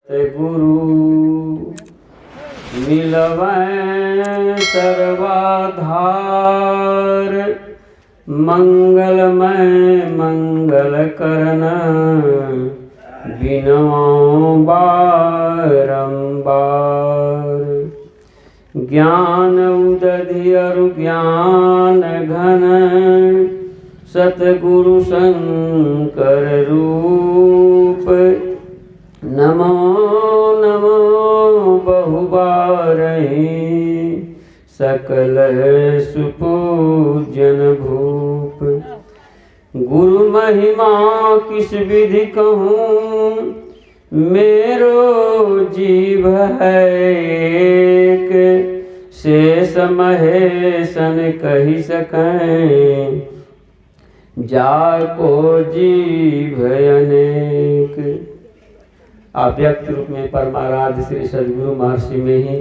ते गुरु मिलवै सर्वाधार, मंगलमय मंगल करन बिनवौ बारंबार। ज्ञान उदधि अरु ज्ञान घन, सतगुरु शंकर रूप। नमो नमो बहुबारहि, सकल सुपूजन भूप। गुरु महिमा किस विधि कहूँ, मेरो जीव है एक। शेष महेशन कही सकें, जाको जीव अनेक। अव्यक्त रूप में परमाराध्य श्री सद्गुरु महर्षि में ही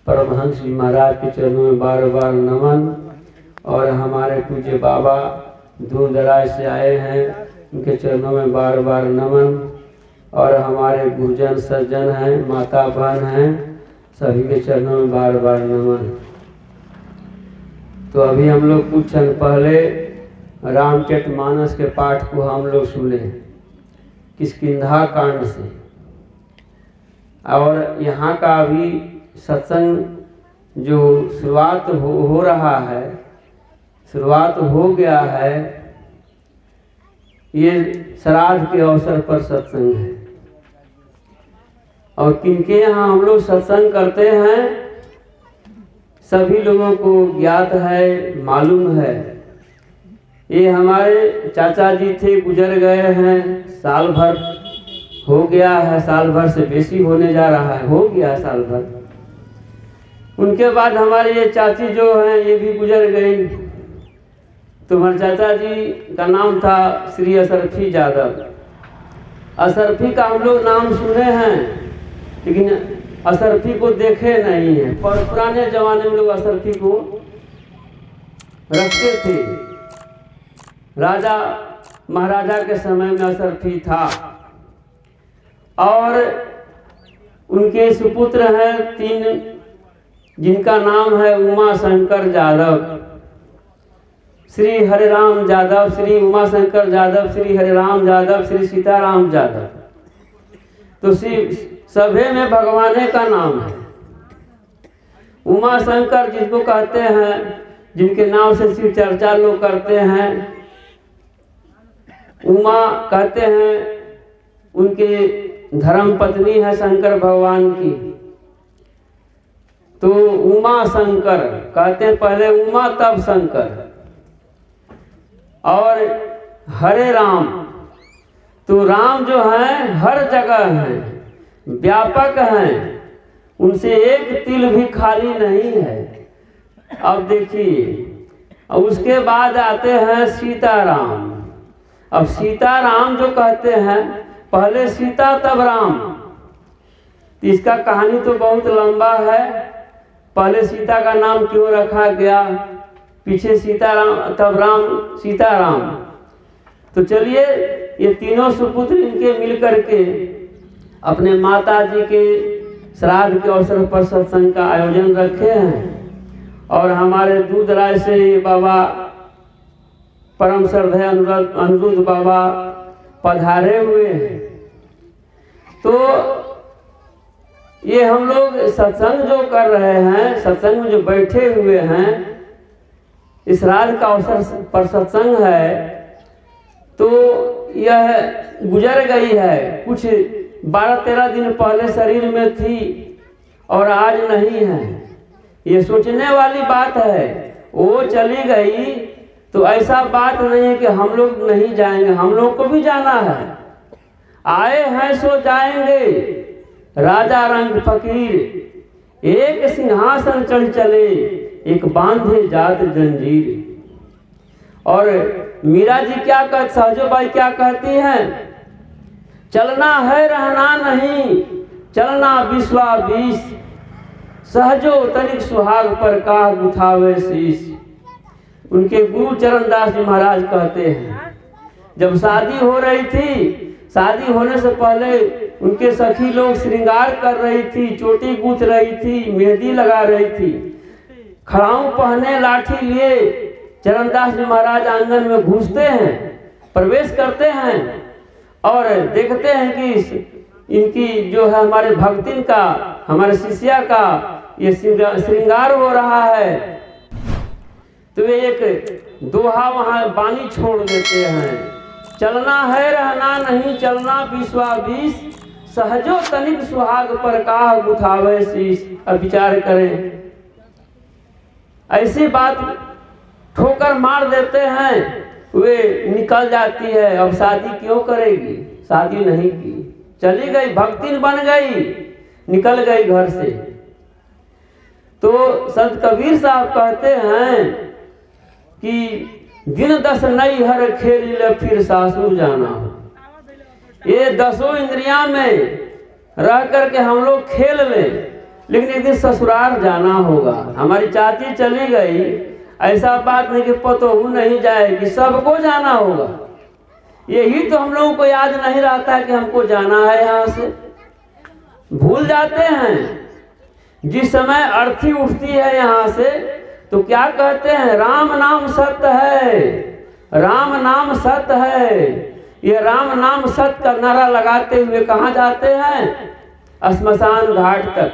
परमहंस जी महाराज के चरणों में बार बार नमन। और हमारे पूज्य बाबा दूर दराज से आए हैं, उनके चरणों में बार बार नमन। और हमारे गुरुजन सज्जन हैं, माता बहन हैं, सभी के चरणों में बार बार नमन। तो अभी हम लोग कुछ क्षण पहले रामचरितमानस के पाठ को हम लोग सुने किष्किंधा कांड से। और यहाँ का अभी सत्संग जो शुरुआत हो रहा है, शुरुआत हो गया है। ये श्राद्ध के अवसर पर सत्संग है। और किनके यहाँ हम लोग सत्संग करते हैं, सभी लोगों को ज्ञात है, मालूम है। ये हमारे चाचा जी थे, गुजर गए हैं, साल भर हो गया है, साल भर से बेसी होने जा रहा है, हो गया साल भर। उनके बाद हमारे ये चाची जो हैं, ये भी गुजर गई। तो हमारे चाचा जी का नाम था श्री असरफी यादव। असरफी का हम लोग नाम सुने हैं, लेकिन असरफी को देखे नहीं है। पर पुराने जमाने में लोग असरफी को रखते थे। राजा महाराजा के समय में असरफी था। और उनके सुपुत्र हैं 3, जिनका नाम है उमा शंकर यादव, श्री हरिराम यादव, श्री उमा शंकर यादव, श्री हरिराम यादव, श्री सीताराम यादव। तो सभे में भगवाने का नाम है। उमा शंकर जिसको कहते हैं, जिनके नाम से शिव चर्चा लोग करते हैं, उमा कहते हैं उनके धर्म पत्नी है शंकर भगवान की। तो उमा शंकर कहते हैं, पहले उमा तब शंकर। और हरे राम, तो राम जो है हर जगह हैं, व्यापक हैं, उनसे एक तिल भी खाली नहीं है। अब देखिए, उसके बाद आते हैं सीताराम। अब सीताराम जो कहते हैं, पहले सीता तब राम। तो इसका कहानी तो बहुत लंबा है। पहले सीता का नाम क्यों रखा गया, पीछे सीताराम तब राम, सीताराम। तो चलिए, ये तीनों सुपुत्र इनके मिलकर के अपने माता जी के श्राद्ध के अवसर पर सत्संग का आयोजन रखे हैं। और हमारे दूर दराज से ये बाबा परम श्रद्धेय अनिरुद्ध बाबा पधारे हुए हैं। तो ये हम लोग सत्संग जो कर रहे हैं, सत्संग में जो बैठे हुए हैं, इस श्राद्ध का अवसर पर सत्संग है। तो यह गुजर गई है, कुछ 12-13 दिन पहले शरीर में थी और आज नहीं है। ये सोचने वाली बात है। वो चली गई तो ऐसा बात नहीं है कि हम लोग नहीं जाएंगे, हम लोग को भी जाना है। आए हैं सो जाएंगे। राजा रंग फकीर, एक सिंहासन चढ़ चले, एक बांधे जात जंजीर। और मीरा जी क्या कहती, सहजोबाई क्या कहती हैं, चलना है रहना नहीं, चलना विश्वा बीस, सहजो तनिक सुहाग पर का गुथावे शीश। उनके गुरु चरणदास जी महाराज कहते हैं, जब शादी हो रही थी, शादी होने से पहले उनके सखी लोग श्रृंगार कर रही थी, चोटी गूंथ रही थी, मेहंदी लगा रही थी। खड़ाऊ पहने लाठी लिए चरणदास जी महाराज आंगन में घुसते हैं, प्रवेश करते हैं और देखते हैं कि इनकी जो है हमारे भक्तिन का, हमारे शिष्या का ये श्रृंगार हो रहा है। तो वे एक दोहा वहां बानी छोड़ देते हैं, चलना है रहना नहीं, चलना विश्वास सहजो तनिक सुहाग पर काह गुथावे शीश। अब विचार करें, ऐसी बात ठोकर मार देते हैं, वे निकल जाती है। अब शादी क्यों करेगी, शादी नहीं की, चली गई, भक्तिन बन गई, निकल गई घर से। तो संत कबीर साहब कहते हैं कि दिन 10 नई हर खेल ले फिर सासुर जाना हो। ये 10 इंद्रियां में रह करके हम लोग खेल लें, लेकिन एक दिन ससुराल जाना होगा। हमारी चाची चली गई, ऐसा बात नहीं कि पतोहू नहीं जाएगी, सबको जाना होगा। यही तो हम लोगों को याद नहीं रहता कि हमको जाना है यहाँ से, भूल जाते हैं। जिस समय अर्थी उठती है यहाँ से तो क्या कहते हैं, राम नाम सत्य है, राम नाम सत्य है। ये राम नाम सत्य का नारा लगाते हुए कहाँ जाते हैं, श्मशान घाट तक।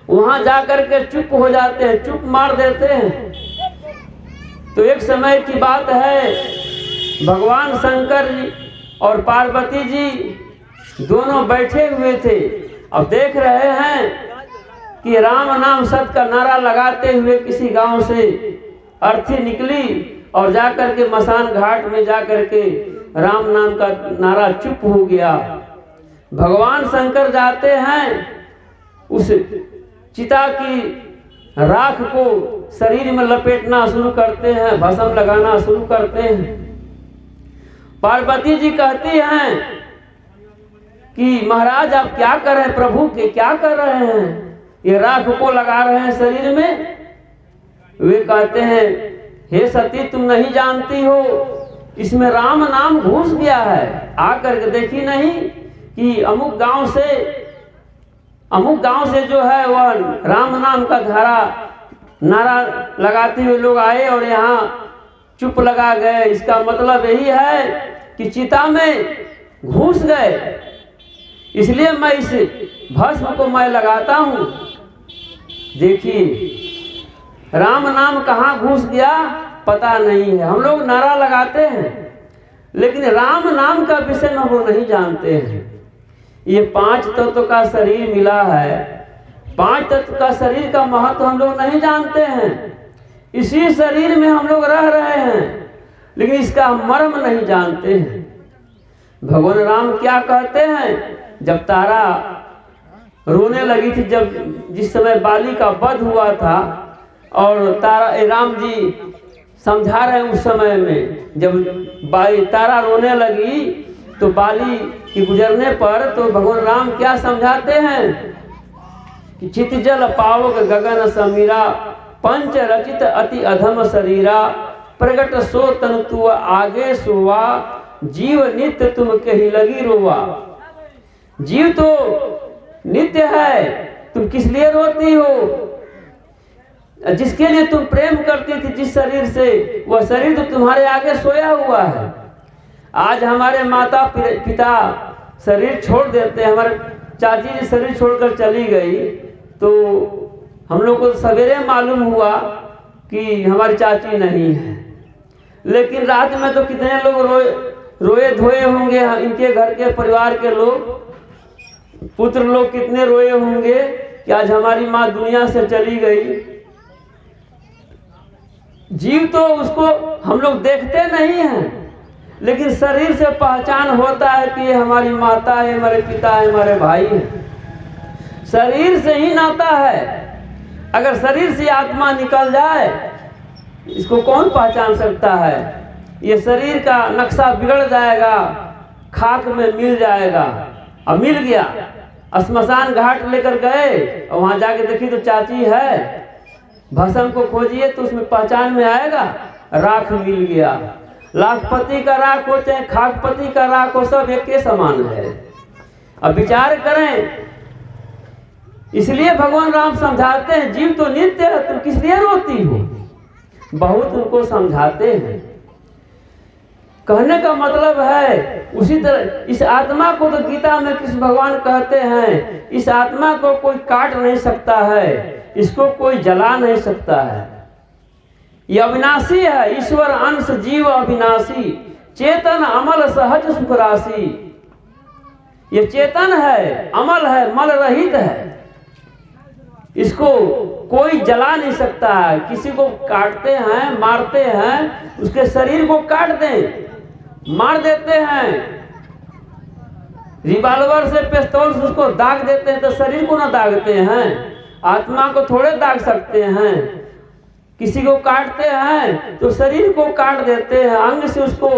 वहां जाकर के चुप हो जाते हैं, चुप मार देते हैं। तो एक समय की बात है, भगवान शंकर जी और पार्वती जी दोनों बैठे हुए थे। अब देख रहे हैं कि राम नाम सत्य का नारा लगाते हुए किसी गांव से अर्थी निकली और जाकर के मसान घाट में जाकर के राम नाम का नारा चुप हो गया। भगवान शंकर जाते हैं, उस चिता की राख को शरीर में लपेटना शुरू करते हैं, भस्म लगाना शुरू करते हैं। पार्वती जी कहती हैं कि महाराज आप क्या कर रहे हैं, प्रभु के क्या कर रहे हैं, ये राख को लगा रहे हैं शरीर में। वे कहते हैं हे सती तुम नहीं जानती हो, इसमें राम नाम घुस गया है। आकर के देखी नहीं कि अमुक गांव से जो है वह राम नाम का नारा लगाते हुए लोग आए और यहाँ चुप लगा गए। इसका मतलब यही है कि चिता में घुस गए, इसलिए मैं इस भस्म को मैं लगाता हूँ। देखिए राम नाम कहाँ घुस गया पता नहीं है। हम लोग नारा लगाते हैं लेकिन राम नाम का विषय में वो नहीं जानते हैं। ये 5 तत्व का शरीर मिला है, 5 तत्व का शरीर का महत्व हम लोग नहीं जानते हैं। इसी शरीर में हम लोग रह रहे हैं लेकिन इसका मर्म नहीं जानते हैं। भगवान राम क्या कहते हैं, जब तारा रोने लगी थी, जिस समय बाली का वध हुआ था और राम जी समझा रहे उस समय में, जब तारा रोने लगी तो बाली के गुजरने पर तो भगवान राम क्या समझाते हैं कि चित जल पावक गगन समीरा, पंच रचित अति अधम शरीरा, प्रगट सो तन तु आगे सोवा, जीव नित्य तुम कही लगी रोवा। जीव तो नित्य है, तुम किस लिए रोती हो, जिसके लिए तुम प्रेम करती थी जिस शरीर से, वह शरीर तो तुम्हारे आगे सोया हुआ है। आज हमारे माता पिता शरीर छोड़ देते हैं, हमारे चाची जी शरीर छोड़कर चली गई तो हम लोग को सवेरे मालूम हुआ कि हमारी चाची नहीं है, लेकिन रात में तो कितने लोग रोए धोए होंगे। इनके घर के परिवार के लोग, पुत्र लोग कितने रोए होंगे कि आज हमारी माँ दुनिया से चली गई। जीव तो उसको हम लोग देखते नहीं हैं, लेकिन शरीर से पहचान होता है कि ये हमारी माता है, हमारे पिता है, हमारे भाई है। शरीर से ही नाता है। अगर शरीर से आत्मा निकल जाए, इसको कौन पहचान सकता है। ये शरीर का नक्शा बिगड़ जाएगा, खाक में मिल जाएगा। अब मिल गया, श्मशान घाट लेकर गए और वहां जाके देखी तो चाची है, भस्म को खोजिए तो उसमें पहचान में आएगा, राख मिल गया। लाखपति का राख हो चाहे खाकपति का राख हो, सब एक के समान है। अब विचार करें, इसलिए भगवान राम समझाते हैं जीव तो नित्य है, तुम किस लिए रोती हो। बहुत उनको समझाते हैं। कहने का मतलब है उसी तरह इस आत्मा को तो गीता में कृष्ण भगवान कहते हैं, इस आत्मा को कोई काट नहीं सकता है, इसको कोई जला नहीं सकता है। ये अविनाशी है, ईश्वर अंश जीव अविनाशी, चेतन अमल सहज सुख राशि। ये चेतन है, अमल है, मल रहित है, इसको कोई जला नहीं सकता है। किसी को काटते हैं, मारते हैं, उसके शरीर को काट दें, मार देते हैं, रिवॉल्वर से पिस्तौल से उसको दाग देते हैं तो शरीर को ना दागते हैं, आत्मा को थोड़े दाग सकते हैं। किसी को काटते हैं तो शरीर को काट देते हैं, अंग से उसको,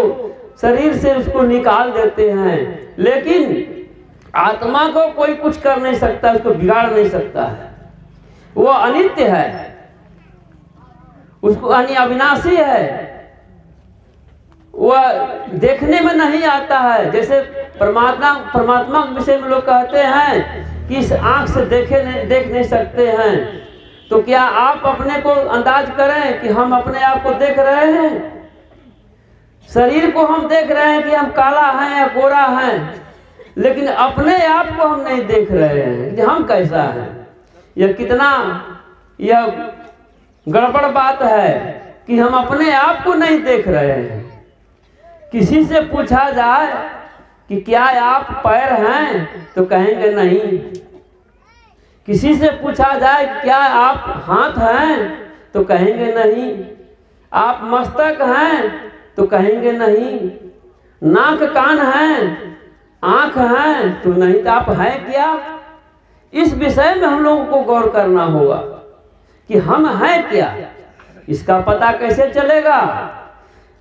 शरीर से उसको निकाल देते हैं, लेकिन आत्मा को कोई कुछ कर नहीं सकता, उसको बिगाड़ नहीं सकता है। वो अनित्य है, उसको अविनाशी है, वह देखने में नहीं आता है। जैसे परमात्मा के विषय में लोग कहते हैं कि इस आंख से देख नहीं सकते हैं, तो क्या आप अपने को अंदाज करें कि हम अपने आप को देख रहे हैं? शरीर को हम देख रहे हैं कि हम काला हैं या गोरा हैं, लेकिन अपने आप को हम नहीं देख रहे हैं कि हम कैसा है। यह कितना यह गड़बड़ बात है कि हम अपने आप को नहीं देख रहे हैं। किसी से पूछा जाए कि क्या आप पैर हैं तो कहेंगे नहीं। किसी से पूछा जाए कि क्या आप हाथ हैं तो कहेंगे नहीं। आप मस्तक हैं तो कहेंगे नहीं। नाक कान हैं, आंख हैं तो नहीं, तो आप हैं क्या? इस विषय में हम लोगों को गौर करना होगा कि हम हैं क्या। इसका पता कैसे चलेगा?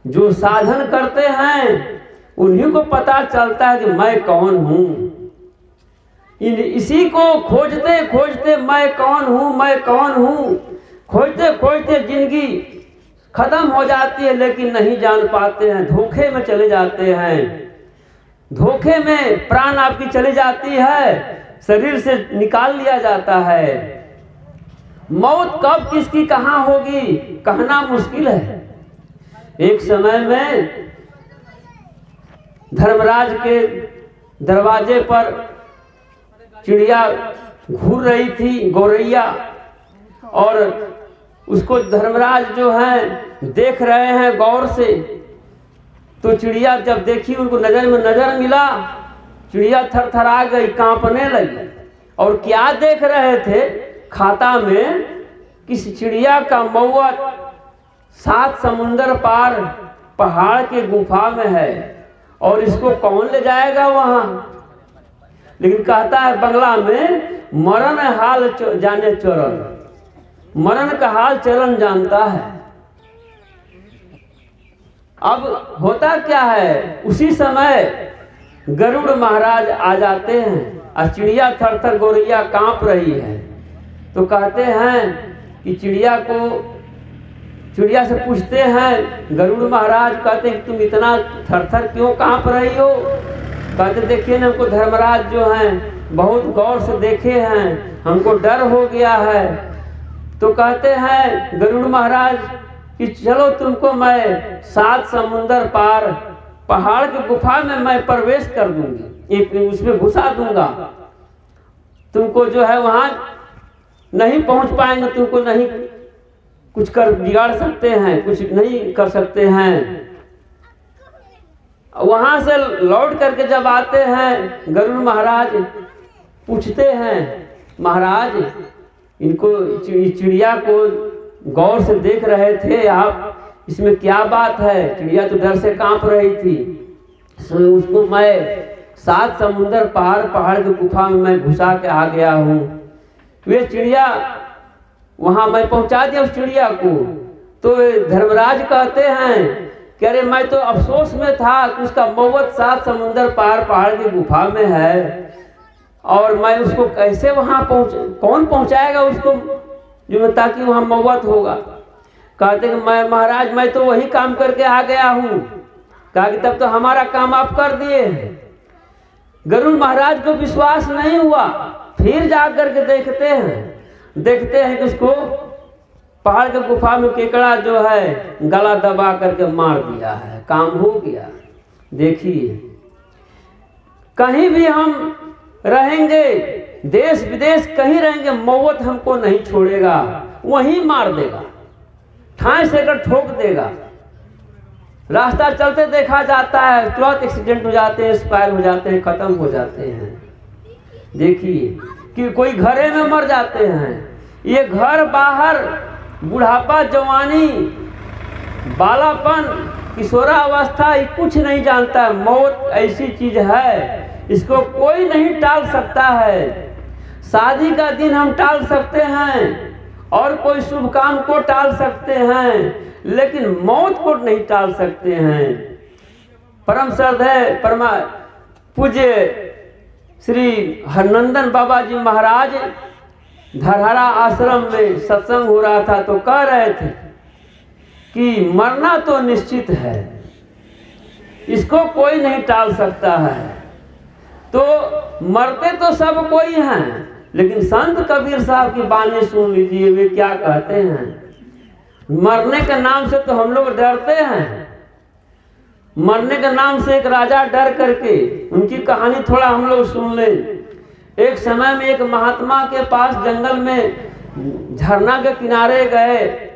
जो साधन करते हैं उन्हीं को पता चलता है कि मैं कौन हूं। इसी को खोजते खोजते मैं कौन हूं, मैं कौन हूं, खोजते खोजते जिंदगी खत्म हो जाती है, लेकिन नहीं जान पाते हैं, धोखे में चले जाते हैं। धोखे में प्राण आपकी चली जाती है, शरीर से निकाल लिया जाता है। मौत कब किसकी कहां होगी कहना मुश्किल है। एक समय में धर्मराज के दरवाजे पर चिड़िया घूर रही थी, गौरैया, और उसको धर्मराज जो है देख रहे हैं गौर से। तो चिड़िया जब देखी, उनको नजर में नजर मिला, चिड़िया थरथरा गई, कांपने लगी। और क्या देख रहे थे? खाता में किस चिड़िया का मौआ 7 समुंदर पार पहाड़ के गुफा में है, और इसको कौन ले जाएगा वहां। लेकिन कहता है बंगला में, मरण हाल जाने चरण, मरण का हाल चरण जानता है। अब होता क्या है, उसी समय गरुड़ महाराज आ जाते हैं और चिड़िया थरथर गौरैया कांप रही है। तो कहते हैं कि चिड़िया से पूछते हैं गरुड़ महाराज, कहते हैं तुम इतना थरथर क्यों कांप रही हो? कहते देखिए ना, हमको धर्मराज जो हैं बहुत गौर से देखे हैं, हमको डर हो गया है। तो कहते हैं गरुड़ महाराज कि चलो तुमको मैं 7 समुंदर पार पहाड़ की गुफा में मैं प्रवेश कर दूंगी, उसमें घुसा दूंगा। तुमको जो है वहां नहीं पहुंच पाएंगे, तुमको नहीं कुछ कर बिगाड़ सकते हैं, कुछ नहीं कर सकते हैं। वहां से लौट करके जब आते हैं गरुड़ महाराज पूछते हैं, महाराज इनको चिड़िया को गौर से देख रहे थे आप, इसमें क्या बात है? चिड़िया तो डर से कांप रही थी। उसको मैं 7 समुंदर पार पहाड़ की गुफा में मैं घुसा के आ गया हूँ। वे चिड़िया वहां मैं पहुंचा दिया उस चिड़िया को। तो धर्मराज कहते हैं कि अरे मैं तो अफसोस में था कि उसका मौत 7 समुंदर पार पहाड़ की गुफा में है, और मैं उसको कैसे वहां कौन पहुंचाएगा उसको, जो ताकि वहां मौत होगा। कहते कि मैं महाराज मैं तो वही काम करके आ गया हूँ। कहा कि तब तो हमारा काम आप कर दिए। गरुड़ महाराज को विश्वास नहीं हुआ, फिर जाकर के देखते हैं कि उसको पहाड़ के गुफा में केकड़ा जो है गला दबा करके मार दिया है, काम हो गया। देखिए, कहीं भी हम रहेंगे, देश विदेश कहीं रहेंगे, मौत हमको नहीं छोड़ेगा, वहीं मार देगा, ठाई से कर ठोक देगा। रास्ता चलते देखा जाता है, तुरंत एक्सीडेंट हो जाते हैं, एक्सपायर हो जाते हैं, खत्म हो जाते हैं। देखिए कि कोई घरे में मर जाते हैं। ये घर बाहर, बुढ़ापा, जवानी, बालापन, किशोरावस्था, ये कुछ नहीं जानता। मौत ऐसी चीज है, इसको कोई नहीं टाल सकता है। शादी का दिन हम टाल सकते हैं और कोई शुभ काम को टाल सकते हैं, लेकिन मौत को नहीं टाल सकते हैं। परम श्रद्धेय परमा पूज्य श्री हरनंदन बाबा जी महाराज धरहरा आश्रम में सत्संग हो रहा था, तो कह रहे थे कि मरना तो निश्चित है, इसको कोई नहीं टाल सकता है। तो मरते तो सब कोई हैं, लेकिन संत कबीर साहब की बानी सुन लीजिए, वे क्या कहते हैं। मरने के नाम से तो हम लोग डरते हैं। मरने के नाम से एक राजा डर करके, उनकी कहानी थोड़ा हम लोग सुन लें। एक समय में एक महात्मा के पास जंगल में झरना के किनारे गए,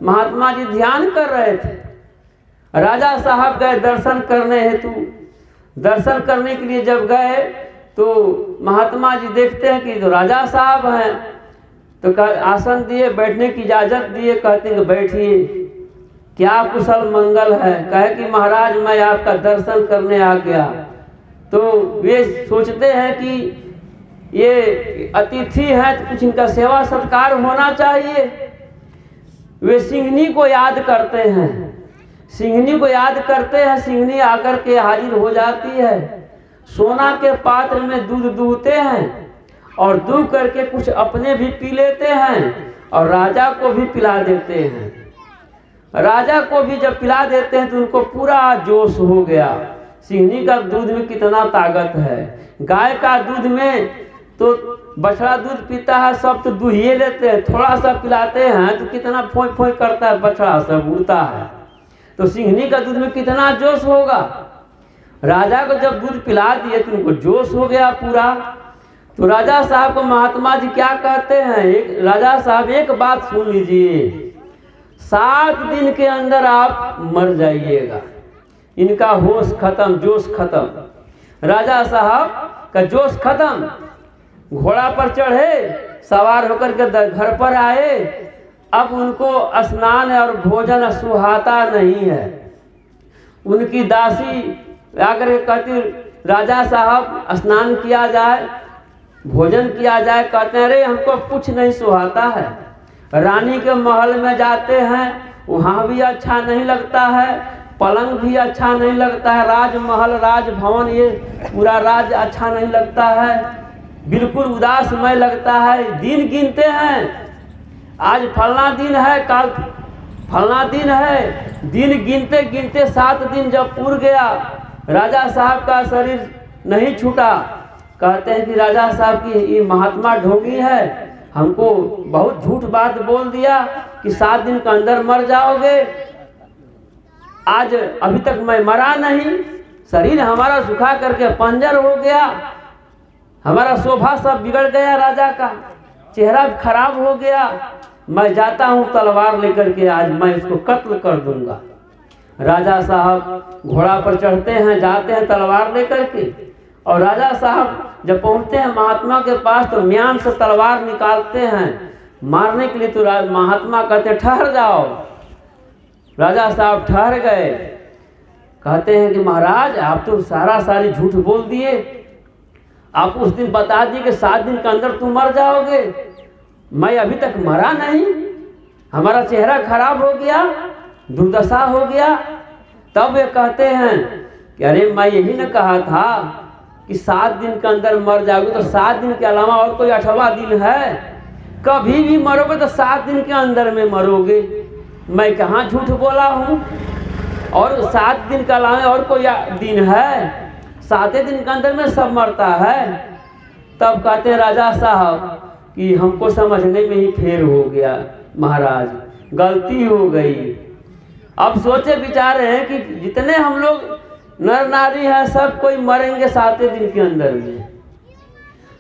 महात्मा जी ध्यान कर रहे थे। राजा साहब गए दर्शन करने हेतु। दर्शन करने के लिए जब गए तो महात्मा जी देखते हैं कि तो राजा साहब हैं, तो आसन दिए, बैठने की इजाजत दिए, कहते हैं कि बैठिए, क्या कुशल मंगल है। कहे कि महाराज मैं आपका दर्शन करने आ गया। तो वे सोचते हैं कि ये अतिथि हैं, तो कुछ इनका सेवा सत्कार होना चाहिए। वे सिंहनी को याद करते हैं, सिंहनी को याद करते हैं। सिंहनी आकर के हाजिर हो जाती है, सोना के पात्र में दूध दूहते हैं और दूह करके कुछ अपने भी पी लेते हैं और राजा को भी पिला देते हैं। राजा को भी जब पिला देते हैं तो उनको पूरा जोश हो गया। सिंहनी का दूध में कितना ताकत है। गाय का दूध में तो बछड़ा दूध पीता है, सब तो दूहिए लेते हैं, थोड़ा सा पिलाते हैं तो कितना फोई फोई करता है, बछड़ा सब उड़ता है। तो सिंहनी का दूध में कितना जोश होगा। राजा को जब दूध पिला दिए तो उनको जोश हो गया पूरा। तो राजा साहब को महात्मा जी क्या कहते हैं, राजा साहब एक बात सुन लीजिए, 7 दिन के अंदर आप मर जाइएगा। इनका होश खत्म, जोश खत्म। राजा साहब का जोश खत्म। घोड़ा पर चढ़े, सवार होकर के घर पर आए। अब उनको स्नान और भोजन सुहाता नहीं है। उनकी दासी आकर के कहती, राजा साहब स्नान किया जाए, भोजन किया जाए। कहते हैं अरे हमको कुछ नहीं सुहाता है। रानी के महल में जाते हैं, वहाँ भी अच्छा नहीं लगता है, पलंग भी अच्छा नहीं लगता है, राजमहल राजभवन ये पूरा राज अच्छा नहीं लगता है, बिल्कुल उदासमय लगता है। दिन गिनते हैं, आज फलना दिन है, कल फलना दिन है। दिन गिनते गिनते 7 दिन जब पूर गया, राजा साहब का शरीर नहीं छूटा। कहते हैं कि राजा साहब की ये महात्मा ढोंगी है, हमको बहुत झूठ बात बोल दिया कि 7 दिन के अंदर मर जाओगे। आज अभी तक मैं मरा नहीं, शरीर हमारा सुखा करके पंजर हो गया, हमारा शोभा सब बिगड़ गया, राजा का चेहरा खराब हो गया। मैं जाता हूँ तलवार लेकर के, आज मैं इसको कत्ल कर दूंगा। राजा साहब घोड़ा पर चढ़ते हैं, जाते हैं तलवार लेकर के। और राजा साहब जब पहुंचते हैं महात्मा के पास तो म्यान से तलवार निकालते हैं मारने के लिए। तो महात्मा कहते हैं ठहर जाओ। राजा साहब ठहर गए। कहते हैं कि महाराज आप तो सारी झूठ बोल दिए, आप उस दिन बता दिए कि 7 दिन के अंदर तुम मर जाओगे। मैं अभी तक मरा नहीं, हमारा चेहरा खराब हो गया, दुर्दशा हो गया। तब वे कहते हैं कि अरे मैं यही न कहा था कि 7 दिन के अंदर मर जाओगे, तो 7 दिन के अलावा और कोई 8वां दिन है? कभी भी मरोगे तो 7 दिन के अंदर में मरोगे। मैं कहाँ झूठ बोला हूँ? और 7 दिन के अलावा और कोई दिन है? 7 दिन के अंदर में सब मरता है। तब कहते हैं राजा साहब कि हमको समझने में ही फेर हो गया महाराज, गलती हो गई। अब सोचे विचारे हैं कि जितने हम लोग नर नारी हैं सब कोई मरेंगे 7 दिन के अंदर में।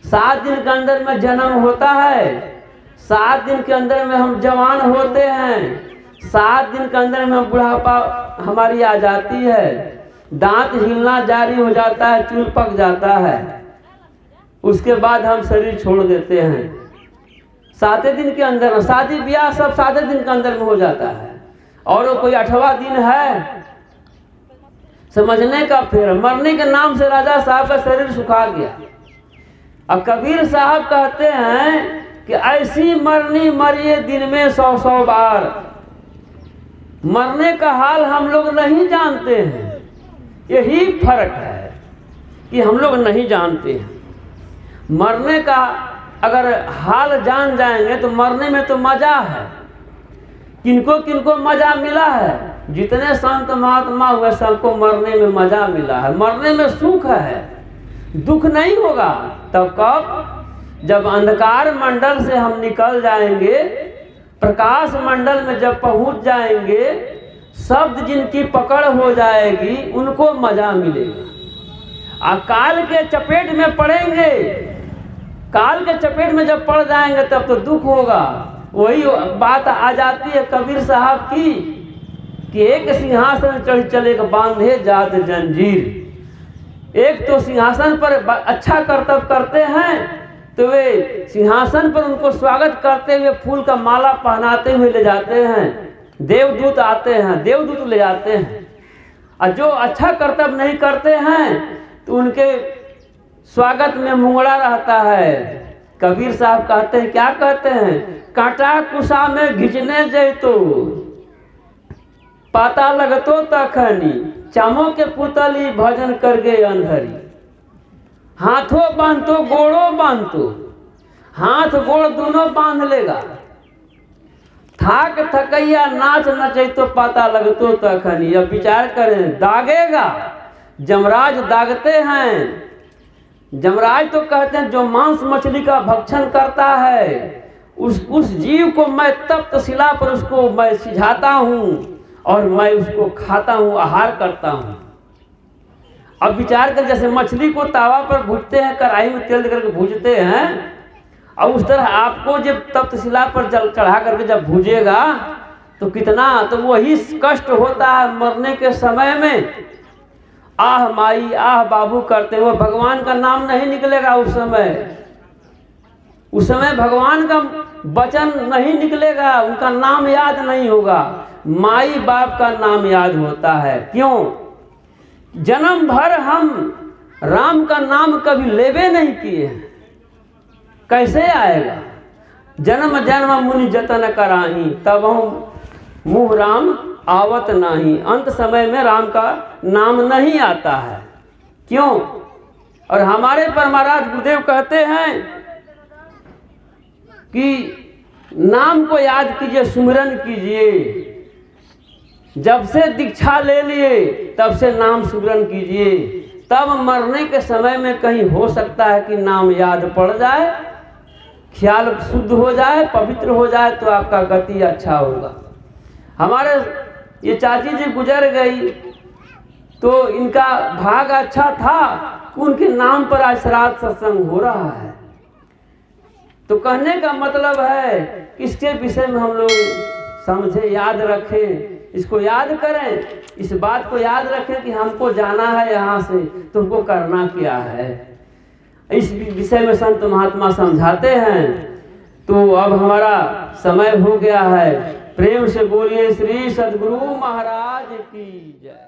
7 दिन के अंदर में जन्म होता है, 7 दिन के अंदर में हम जवान होते हैं, 7 दिन के अंदर में बुढ़ापा हमारी आ जाती है, दांत हिलना जारी हो जाता है, चूल पक जाता है, उसके बाद हम शरीर छोड़ देते हैं। 7 दिन के अंदर में शादी ब्याह सब 7 दिन के अंदर में हो जाता है। और कोई 8वां दिन है समझने का, फिर मरने के नाम से राजा साहब का शरीर सुखा गया। अब कबीर साहब कहते हैं कि ऐसी मरनी मरिए दिन में 100-100 बार। मरने का हाल हम लोग नहीं जानते हैं, यही फर्क है कि हम लोग नहीं जानते हैं। मरने का अगर हाल जान जाएंगे तो मरने में तो मजा है। किनको किनको मजा मिला है, जितने संत महात्मा हुए सबको मरने में मजा मिला है, मरने में सुख है, दुख नहीं होगा। तब कब? जब अंधकार मंडल से हम निकल जाएंगे, प्रकाश मंडल में जब पहुंच जाएंगे, शब्द जिनकी पकड़ हो जाएगी उनको मजा मिलेगा। काल के चपेट में पड़ेंगे, काल के चपेट में जब पड़ जाएंगे तब तो दुख होगा। वही बात आ जाती है कबीर साहब की कि एक सिंहासन चढ़ चले बांधे जात जंजीर। एक तो सिंहासन पर अच्छा कर्तव्य करते हैं तो वे सिंहासन पर उनको स्वागत करते हुए फूल का माला पहनाते हुए ले जाते हैं, देवदूत आते हैं, देवदूत ले जाते हैं। और जो अच्छा कर्तव्य नहीं करते हैं तो उनके स्वागत में मुंगड़ा रहता है। कबीर साहब कहते हैं, क्या कहते हैं? कांटा कुसा में घिचने जैतो पता लगतो तखनी, चामो के पुतली भजन कर गए अंधरी। हाथों बांधतो गोड़ों बांधतो, हाथ गोड़ दोनों बांध लेगा। थाक थकैया नाच नचैतो पता लगतो तखनी। अब विचार करें, दागेगा, जमराज दागते हैं। जमराज तो कहते हैं जो मांस मछली का भक्षण करता है उस जीव को मैं तप्त शिला पर उसको मैं सिझाता हूँ और मैं उसको खाता हूँ, आहार करता हूँ। अब विचार कर, जैसे मछली को तावा पर भूजते हैं, कढ़ाई में तेल देकर के भूजते हैं, और उस तरह आपको जब तप्त शिला पर जल चढ़ा करके जब भूजेगा तो कितना, तो वही कष्ट होता है मरने के समय में। आह माई आह बाबू करते हुए भगवान का नाम नहीं निकलेगा उस समय भगवान का वचन नहीं निकलेगा, उनका नाम याद नहीं होगा। माई बाप का नाम याद होता है। क्यों? जन्म भर हम राम का नाम कभी लेवे नहीं किए हैं, कैसे आएगा? जन्म जन्म मुनि जतन कराही, तब हम मुँह राम आवत नहीं। अंत समय में राम का नाम नहीं आता है। क्यों? और हमारे पर महाराज गुरुदेव कहते हैं कि नाम को याद कीजिए, सुमिरन कीजिए। जब से दीक्षा ले लिए तब से नाम सुमिरन कीजिए, तब मरने के समय में कहीं हो सकता है कि नाम याद पड़ जाए, ख्याल शुद्ध हो जाए, पवित्र हो जाए, तो आपका गति अच्छा होगा। हमारे ये चाची जी गुजर गई तो इनका भाग अच्छा था, उनके नाम पर आज श्राद्ध सत्संग हो रहा है। तो कहने का मतलब है इसके विषय में हम लोग समझे, याद रखें, इसको याद करें, इस बात को याद रखें कि हमको जाना है यहाँ से, तुमको करना क्या है। इस विषय में संत महात्मा समझाते हैं। तो अब हमारा समय हो गया है। प्रेम से बोलिए श्री सद्गुरु महाराज की जय।